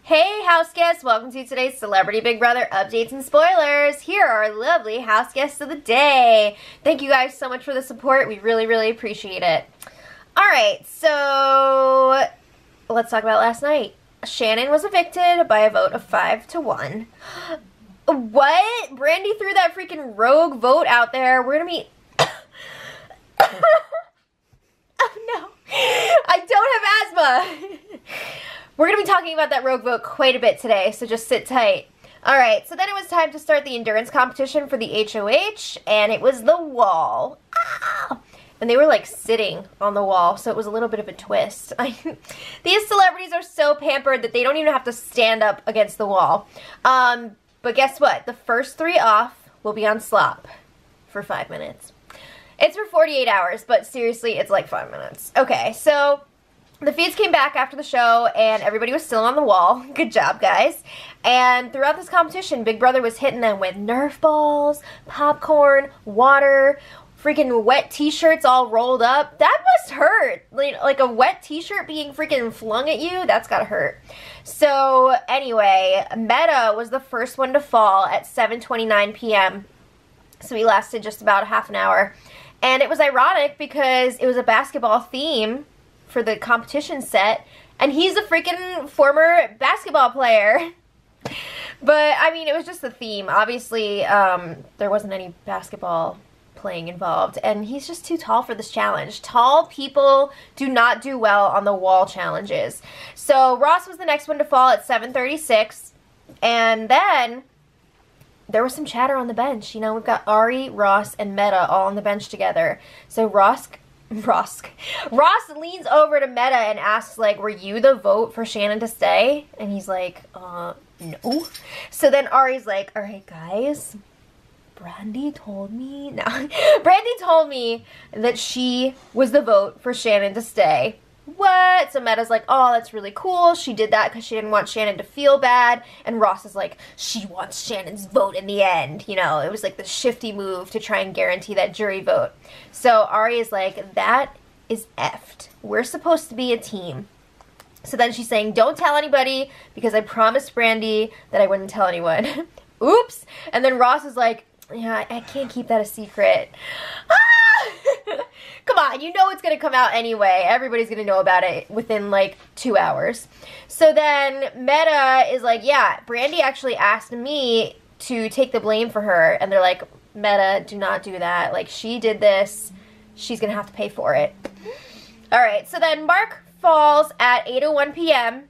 Hey house guests, welcome to today's Celebrity Big Brother updates and spoilers. Here are our lovely house guests of the day. Thank you guys so much for the support. We really appreciate it. Alright, so let's talk about last night. Shannon was evicted by a vote of 5-1. What? Brandy threw that freaking rogue vote out there. We're gonna be... Oh no, I don't have asthma. We're going to be talking about that rogue vote quite a bit today, so just sit tight. Alright, so then it was time to start the endurance competition for the HOH, and it was the wall. Ah! And they were like sitting on the wall, so it was a little bit of a twist. These celebrities are so pampered that they don't even have to stand up against the wall. But guess what? The first 3 off will be on slop for 5 minutes. It's for 48 hours, but seriously, it's like 5 minutes. Okay, so... the feeds came back after the show, and everybody was still on the wall. Good job, guys. And throughout this competition, Big Brother was hitting them with Nerf balls, popcorn, water, freaking wet t-shirts all rolled up. That must hurt. Like a wet t-shirt being freaking flung at you, that's gotta hurt. So, anyway, Meta was the first one to fall at 7:29 p.m. So he lasted just about a half an hour. And it was ironic because it was a basketball theme for the competition set, and he's a freaking former basketball player. But, I mean, it was just the theme. Obviously, there wasn't any basketball playing involved, and he's just too tall for this challenge. Tall people do not do well on the wall challenges. So, Ross was the next one to fall at 7:36, and then there was some chatter on the bench. You know, we've got Ari, Ross, and Meta all on the bench together. So, Ross leans over to Meta and asks, like, were you the vote for Shannon to stay? And he's like, no. So then Ari's like, alright guys, Brandy told me that she was the vote for Shannon to stay. What? So Meta's like, oh, that's really cool. She did that because she didn't want Shannon to feel bad. And Ross is like, she wants Shannon's vote in the end. You know, it was like the shifty move to try and guarantee that jury vote. So Ari is like, that is effed. We're supposed to be a team. So then she's saying, don't tell anybody because I promised Brandy that I wouldn't tell anyone. Oops. And then Ross is like, yeah, I can't keep that a secret. Come on, you know it's going to come out anyway. Everybody's going to know about it within like 2 hours. So then Meta is like, yeah, Brandy actually asked me to take the blame for her. And they're like, Meta, do not do that. Like, she did this. She's going to have to pay for it. Alright, so then Mark falls at 8:01 p.m.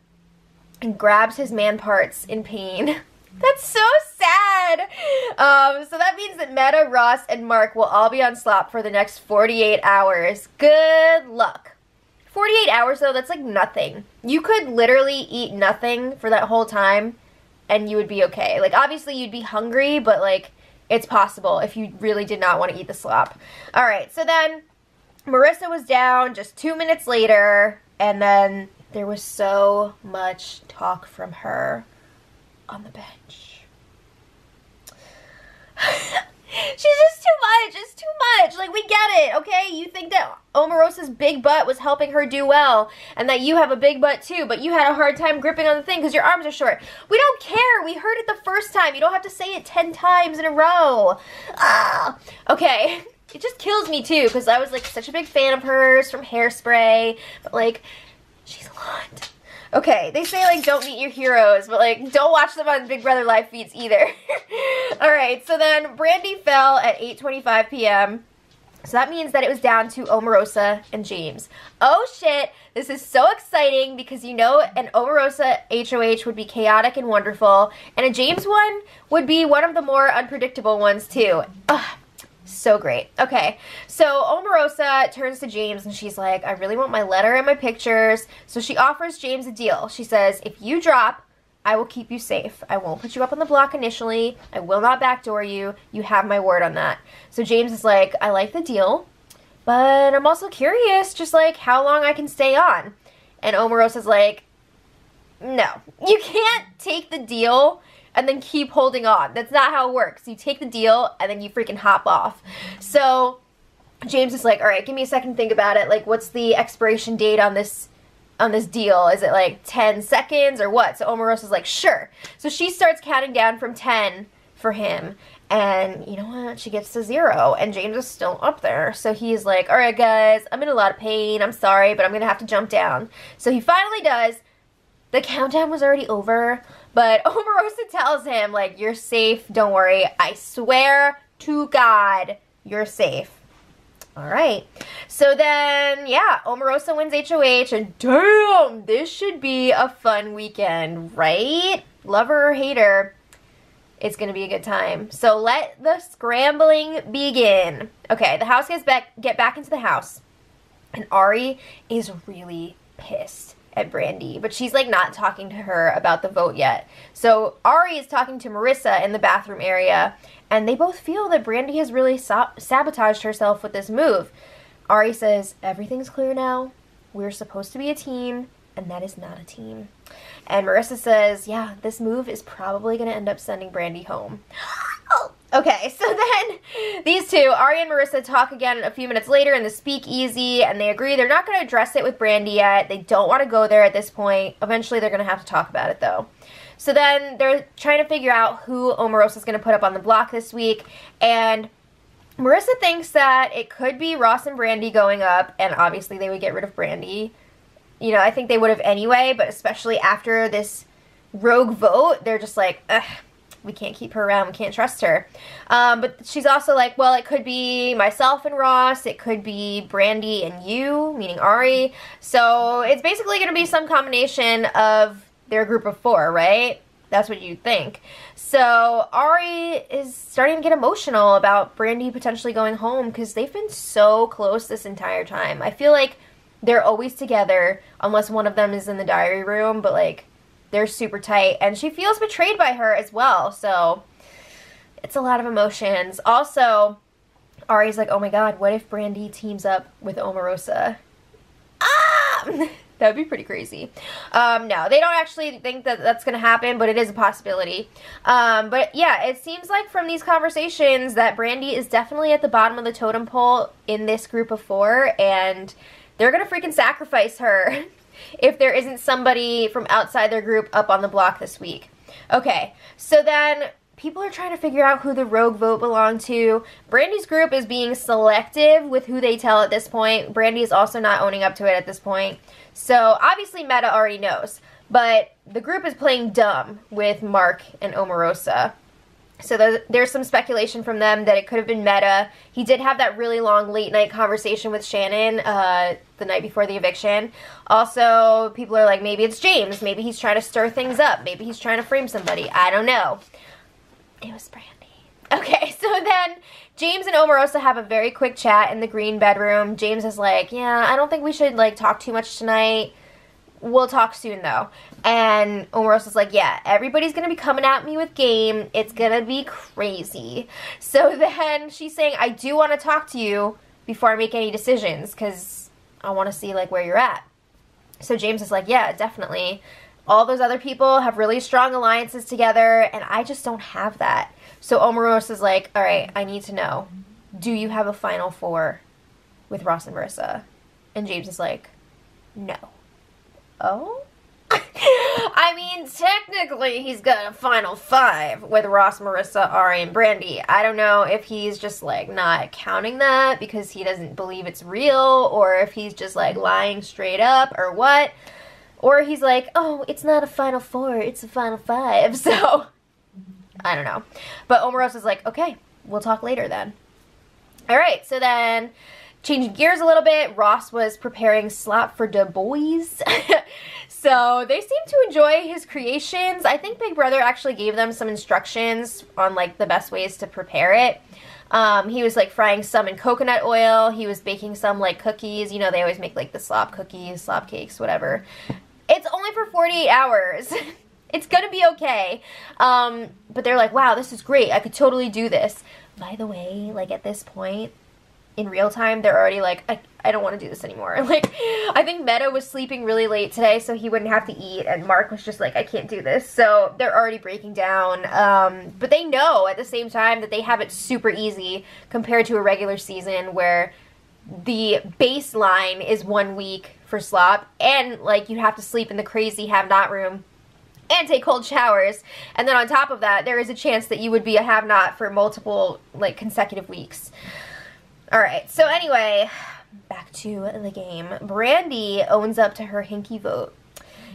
and grabs his man parts in pain. That's so sad. So that means that Meta, Ross, and Mark will all be on slop for the next 48 hours. Good luck. 48 hours, though, that's like nothing. You could literally eat nothing for that whole time, and you would be okay. Like, obviously, you'd be hungry, but, like, it's possible if you really did not want to eat the slop. Alright, so then Marissa was down just 2 minutes later, and then there was so much talk from her on the bench. She's just too much. It's too much. Like, we get it, okay? You think that Omarosa's big butt was helping her do well, and that you have a big butt too, but you had a hard time gripping on the thing because your arms are short. We don't care. We heard it the first time. You don't have to say it 10 times in a row. Ah, okay. It just kills me too because I was like such a big fan of hers from Hairspray, but like, she's a lot. Okay, they say, like, don't meet your heroes, but, like, don't watch them on Big Brother live feeds either. Alright, so then Brandy fell at 8:25 p.m. So that means that it was down to Omarosa and James. Oh, shit. This is so exciting because, you know, an Omarosa HOH would be chaotic and wonderful, and a James one would be one of the more unpredictable ones, too. Ugh. So great. Okay, so Omarosa turns to James and she's like, I really want my letter and my pictures. So she offers James a deal. She says, if you drop, I will keep you safe. I won't put you up on the block initially. I will not backdoor you. You have my word on that. So James is like, I like the deal, but I'm also curious just like how long I can stay on. And Omarosa's like, no, you can't take the deal and then keep holding on. That's not how it works. You take the deal and then you freaking hop off. So James is like, all right, give me a second to think about it. Like, what's the expiration date on this on this deal? Is it like 10 seconds or what? So Omarosa's like, sure. So she starts counting down from 10 for him. And you know what? She gets to 0. And James is still up there. So he's like, all right, guys, I'm in a lot of pain. I'm sorry, but I'm going to have to jump down. So he finally does. The countdown was already over. But Omarosa tells him, like, you're safe. Don't worry. I swear to God, you're safe. All right. So then, yeah, Omarosa wins HOH, and damn, this should be a fun weekend, right? Love her or hate her, it's going to be a good time. So let the scrambling begin. Okay, the house get back into the house, and Ari is really pissed at Brandy, but she's like not talking to her about the vote yet. So Ari is talking to Marissa in the bathroom area, and they both feel that Brandy has really sabotaged herself with this move. Ari says, everything's clear now. We're supposed to be a team, and that is not a team. And Marissa says, yeah, this move is probably going to end up sending Brandy home. Okay, so then these two, Ari and Marissa, talk again a few minutes later in the speakeasy, and they agree they're not going to address it with Brandy yet. They don't want to go there at this point. Eventually, they're going to have to talk about it, though. So then they're trying to figure out who Omarosa's going to put up on the block this week, and Marissa thinks that it could be Ross and Brandy going up, and obviously they would get rid of Brandy. You know, I think they would have anyway, but especially after this rogue vote, they're just like, ugh, we can't keep her around, we can't trust her. But she's also like, well, it could be myself and Ross, it could be Brandy and you, meaning Ari. So it's basically going to be some combination of their group of 4, right? That's what you'd think. So Ari is starting to get emotional about Brandy potentially going home because they've been so close this entire time. I feel like they're always together unless one of them is in the diary room, but like they're super tight, and she feels betrayed by her as well. So it's a lot of emotions. Also, Ari's like, oh my god, what if Brandy teams up with Omarosa? Ah! That would be pretty crazy. No, they don't actually think that that's going to happen, but it is a possibility. But yeah, it seems like from these conversations that Brandy is definitely at the bottom of the totem pole in this group of 4, and they're going to freaking sacrifice her if there isn't somebody from outside their group up on the block this week. Okay, so then people are trying to figure out who the rogue vote belonged to. Brandy's group is being selective with who they tell at this point. Brandy is also not owning up to it at this point. So obviously Meta already knows, but the group is playing dumb with Mark and Omarosa. So there's some speculation from them that it could have been Meta. He did have that really long late night conversation with Shannon the night before the eviction. Also, people are like, maybe it's James. Maybe he's trying to stir things up. Maybe he's trying to frame somebody. I don't know. It was Brandy. Okay, so then James and Omarosa have a very quick chat in the green bedroom. James is like, yeah, I don't think we should like talk too much tonight. We'll talk soon, though. And Omarosa's like, yeah, everybody's going to be coming at me with game. It's going to be crazy. So then she's saying, I do want to talk to you before I make any decisions because I want to see, like, where you're at. So James is like, yeah, definitely. All those other people have really strong alliances together, and I just don't have that. So Omarosa's like, all right, I need to know. Do you have a Final 4 with Ross and Marissa? And James is like, no. Oh? I mean, technically, he's got a Final 5 with Ross, Marissa, Ari, and Brandy. I don't know if he's just, like, not counting that because he doesn't believe it's real, or if he's just, like, lying straight up, or what. Or he's like, oh, it's not a Final 4, it's a Final 5. So, I don't know. But Omarosa's like, okay, we'll talk later then. Alright, so then, changing gears a little bit, Ross was preparing slop for the boys. So they seem to enjoy his creations. I think Big Brother actually gave them some instructions on like the best ways to prepare it. He was like frying some in coconut oil. He was baking some like cookies. You know, they always make like the slop cookies, slop cakes, whatever. It's only for 48 hours. It's gonna be okay. But they're like, wow, this is great. I could totally do this. By the way, like at this point, in real time, they're already like, I don't want to do this anymore. Like, I think Meta was sleeping really late today, so he wouldn't have to eat, and Mark was just like, I can't do this. So they're already breaking down. But they know at the same time that they have it super easy compared to a regular season where the baseline is 1 week for slop, and like you have to sleep in the crazy have-not room and take cold showers, and then on top of that there is a chance that you would be a have-not for multiple like consecutive weeks. Alright, so anyway, back to the game. Brandy owns up to her hinky vote.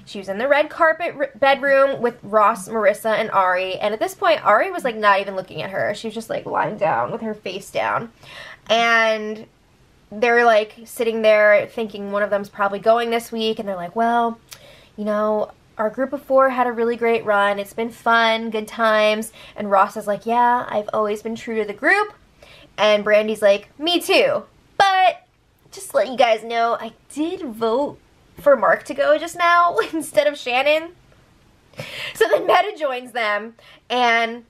She was in the red carpet bedroom with Ross, Marissa, and Ari, and at this point Ari was like not even looking at her. She was just like lying down with her face down, and they're like sitting there thinking one of them's probably going this week, and they're like, well, you know, our group of 4 had a really great run. It's been fun, good times. And Ross is like, yeah, I've always been true to the group. And Brandy's like, me too. But just to let you guys know, I did vote for Mark to go just now instead of Shannon. So then Meta joins them, and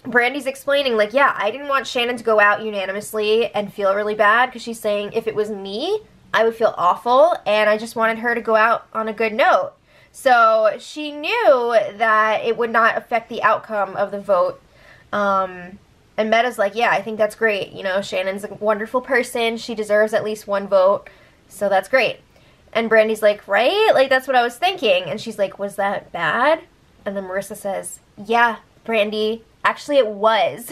Brandy's explaining, like, yeah, I didn't want Shannon to go out unanimously and feel really bad, because she's saying if it was me, I would feel awful, and I just wanted her to go out on a good note. So she knew that it would not affect the outcome of the vote. And Meta's like, yeah, I think that's great. You know, Shannon's a wonderful person. She deserves at least 1 vote. So that's great. And Brandy's like, right? Like, that's what I was thinking. And she's like, was that bad? And then Marissa says, yeah, Brandy, actually it was.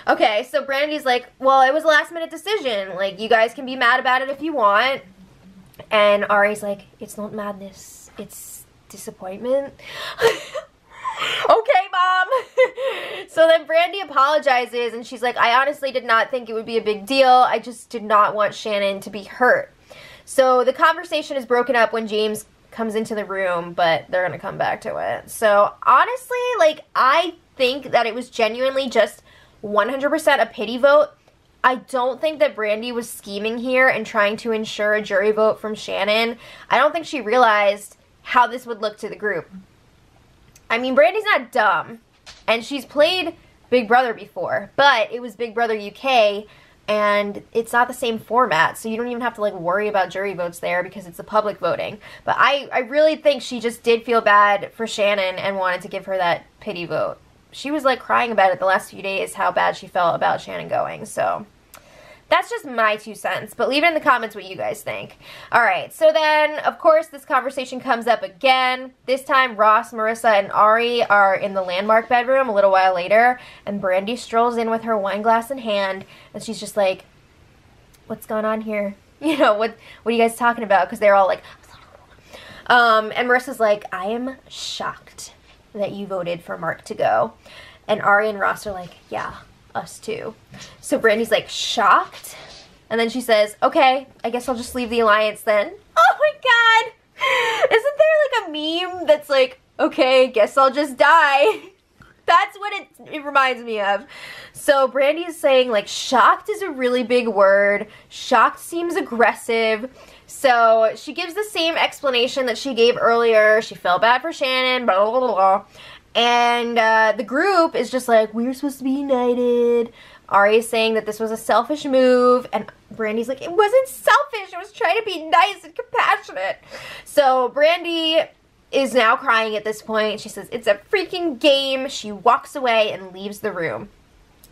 Okay, so Brandy's like, well, it was a last-minute decision. Like, you guys can be mad about it if you want. And Ari's like, it's not madness, it's disappointment. Okay, Mom. So then Brandy apologizes, and she's like, I honestly did not think it would be a big deal. I just did not want Shannon to be hurt. So the conversation is broken up when James comes into the room, but they're going to come back to it. So honestly, like, I think that it was genuinely just 100% a pity vote. I don't think that Brandy was scheming here and trying to ensure a jury vote from Shannon. I don't think she realized how this would look to the group. I mean, Brandy's not dumb, and she's played Big Brother before, but it was Big Brother UK, and it's not the same format, so you don't even have to, like, worry about jury votes there because it's a public voting. But I really think she just did feel bad for Shannon and wanted to give her that pity vote. She was, like, crying about it the last few days, how bad she felt about Shannon going, so that's just my 2 cents, but leave it in the comments what you guys think. Alright, so then, of course, this conversation comes up again. This time, Ross, Marissa, and Ari are in the landmark bedroom a little while later, and Brandy strolls in with her wine glass in hand, and she's just like, what's going on here? You know, what are you guys talking about? Because they're all like, and Marissa's like, I am shocked that you voted for Mark to go. And Ari and Ross are like, yeah, us too. So Brandy's like, shocked? And then she says, okay, I guess I'll just leave the alliance then. Oh my god! Isn't there like a meme that's like, okay, guess I'll just die? That's what it reminds me of. So Brandy is saying, like, shocked is a really big word. Shocked seems aggressive. So she gives the same explanation that she gave earlier. She felt bad for Shannon, blah, blah, blah, blah. And the group is just like, we're supposed to be united. Ari is saying that this was a selfish move. And Brandy's like, it wasn't selfish. I was trying to be nice and compassionate. So Brandy is now crying at this point. She says, it's a freaking game. She walks away and leaves the room.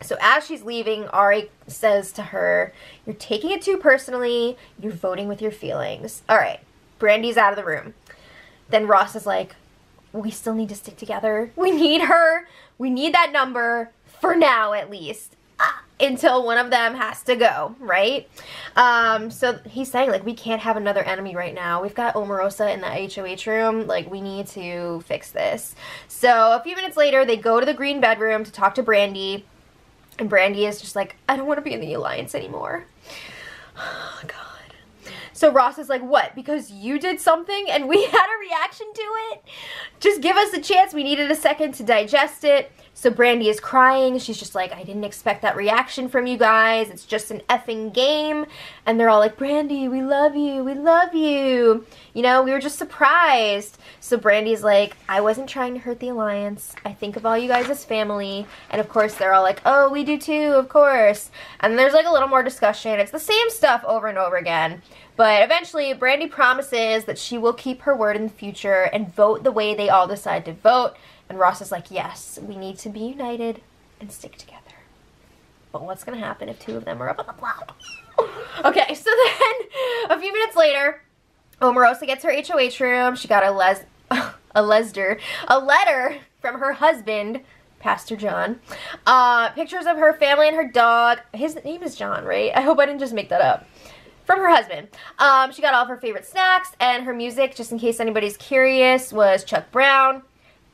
So as she's leaving, Ari says to her, you're taking it too personally. You're voting with your feelings. All right, Brandy's out of the room. Then Ross is like, we still need to stick together. We need her. We need that number for now, at least, until one of them has to go, right? So he's saying, like, we can't have another enemy right now. We've got Omarosa in the HOH room. Like, we need to fix this. So a few minutes later, they go to the green bedroom to talk to Brandy. And Brandy is just like, I don't want to be in the alliance anymore. Oh, God. So Ross is like, what? Because you did something and we had a reaction to it? Just give us a chance. We needed a second to digest it. So Brandy is crying. She's just like, I didn't expect that reaction from you guys. It's just an effing game. And they're all like, Brandy, we love you. We love you. You know, we were just surprised. So Brandy's like, I wasn't trying to hurt the alliance. I think of all you guys as family. And of course, they're all like, oh, we do too, of course. And there's like a little more discussion. It's the same stuff over and over again. But eventually, Brandy promises that she will keep her word in the future and vote the way they all decide to vote. And Ross is like, yes, we need to be united and stick together. But what's going to happen if 2 of them are up on the block? Okay, so then a few minutes later, Omarosa gets her HOH room. She got a letter from her husband, Pastor John. Pictures of her family and her dog. His name is John, right? I hope I didn't just make that up. From her husband. She got all of her favorite snacks, and her music, just in case anybody's curious, was Chuck Brown.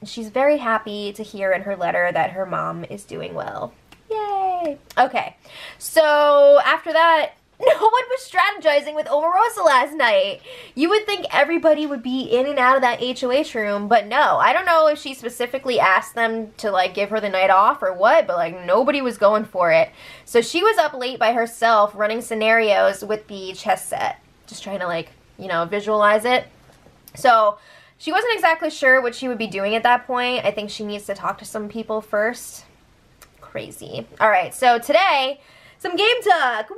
And she's very happy to hear in her letter that her mom is doing well. Yay! Okay, so after that, no one was strategizing with Omarosa last night. You would think everybody would be in and out of that HOH room, but no. I don't know if she specifically asked them to, like, give her the night off or what, but, like, nobody was going for it. So she was up late by herself running scenarios with the chess set. Just trying to, like, you know, visualize it. So she wasn't exactly sure what she would be doing at that point. I think she needs to talk to some people first. Crazy. Alright, so today, some game talk. Woo!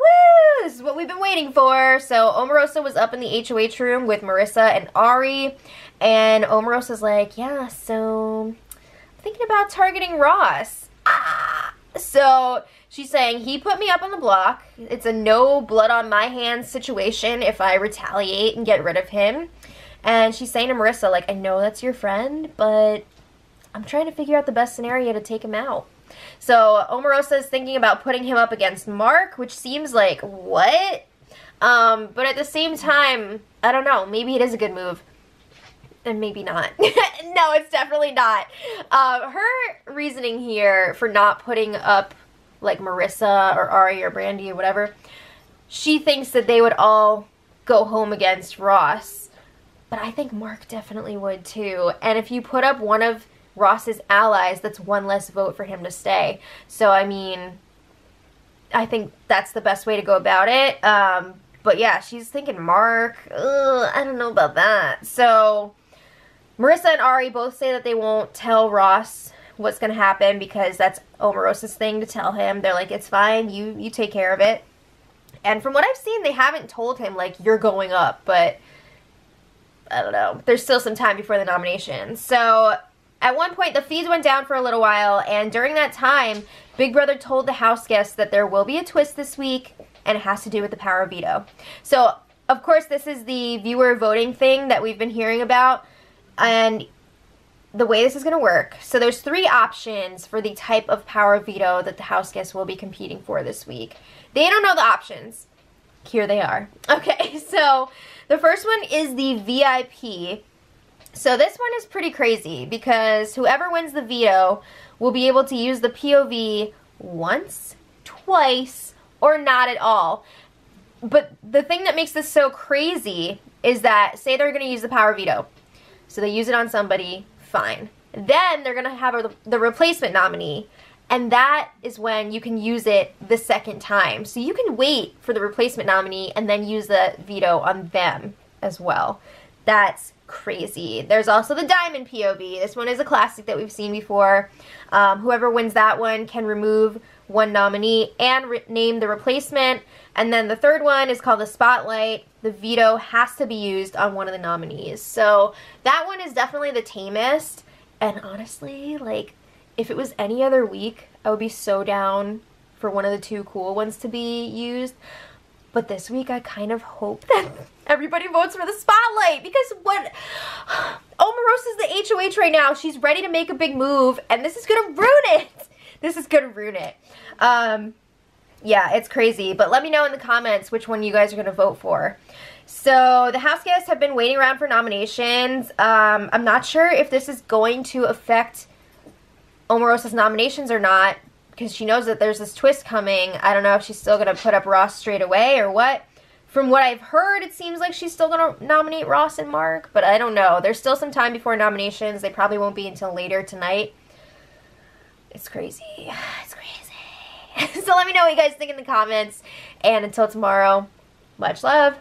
This is what we've been waiting for. So Omarosa was up in the HOH room with Marissa and Ari. And Omarosa's like, yeah, so I'm thinking about targeting Ross. So she's saying, he put me up on the block. It's a no blood on my hands situation if I retaliate and get rid of him. And she's saying to Marissa, like, I know that's your friend, but I'm trying to figure out the best scenario to take him out. So Omarosa is thinking about putting him up against Mark, which seems like, what? But at the same time, I don't know, maybe it is a good move. And maybe not. No, it's definitely not. Her reasoning here for not putting up, like, Marissa or Ari or Brandy or whatever, she thinks that they would all go home against Ross. But I think Mark definitely would too. And if you put up one of Ross's allies, that's one less vote for him to stay. So, I mean, I think that's the best way to go about it. But yeah, she's thinking Mark. Ugh, I don't know about that. So, Marissa and Ari both say that they won't tell Ross what's going to happen because that's Omarosa's thing to tell him. They're like, it's fine, you take care of it. And from what I've seen, they haven't told him, like, you're going up. But, I don't know. There's still some time before the nomination. So, at one point, the feeds went down for a little while, and during that time, Big Brother told the house guests that there will be a twist this week, and it has to do with the power of veto. So, of course, this is the viewer voting thing that we've been hearing about, and the way this is going to work. So, there's 3 options for the type of power of veto that the house guests will be competing for this week. They don't know the options. Here they are. Okay, so the first one is the VIP. So this one is pretty crazy because whoever wins the veto will be able to use the POV once, twice, or not at all. But the thing that makes this so crazy is that, say they're going to use the power veto. So they use it on somebody, fine. Then they're going to have the replacement nominee. And that is when you can use it the second time. So you can wait for the replacement nominee and then use the veto on them as well. That's crazy. There's also the Diamond POV. This one is a classic that we've seen before. Whoever wins that one can remove one nominee and name the replacement. And then the third one is called the Spotlight. The veto has to be used on one of the nominees. So that one is definitely the tamest. And honestly, like, if it was any other week, I would be so down for one of the 2 cool ones to be used. But this week, I kind of hope that everybody votes for the Spotlight. Because what... Omarosa's the HOH right now. She's ready to make a big move. And this is going to ruin it. This is going to ruin it. Yeah, it's crazy. But let me know in the comments which one you guys are going to vote for. So, the house guests have been waiting around for nominations. I'm not sure if this is going to affect Omarosa's nominations or not, because she knows that there's this twist coming. I don't know if she's still going to put up Ross straight away or what. From what I've heard, it seems like she's still going to nominate Ross and Mark, but I don't know. There's still some time before nominations. They probably won't be until later tonight. It's crazy. It's crazy. So let me know what you guys think in the comments, and until tomorrow, much love.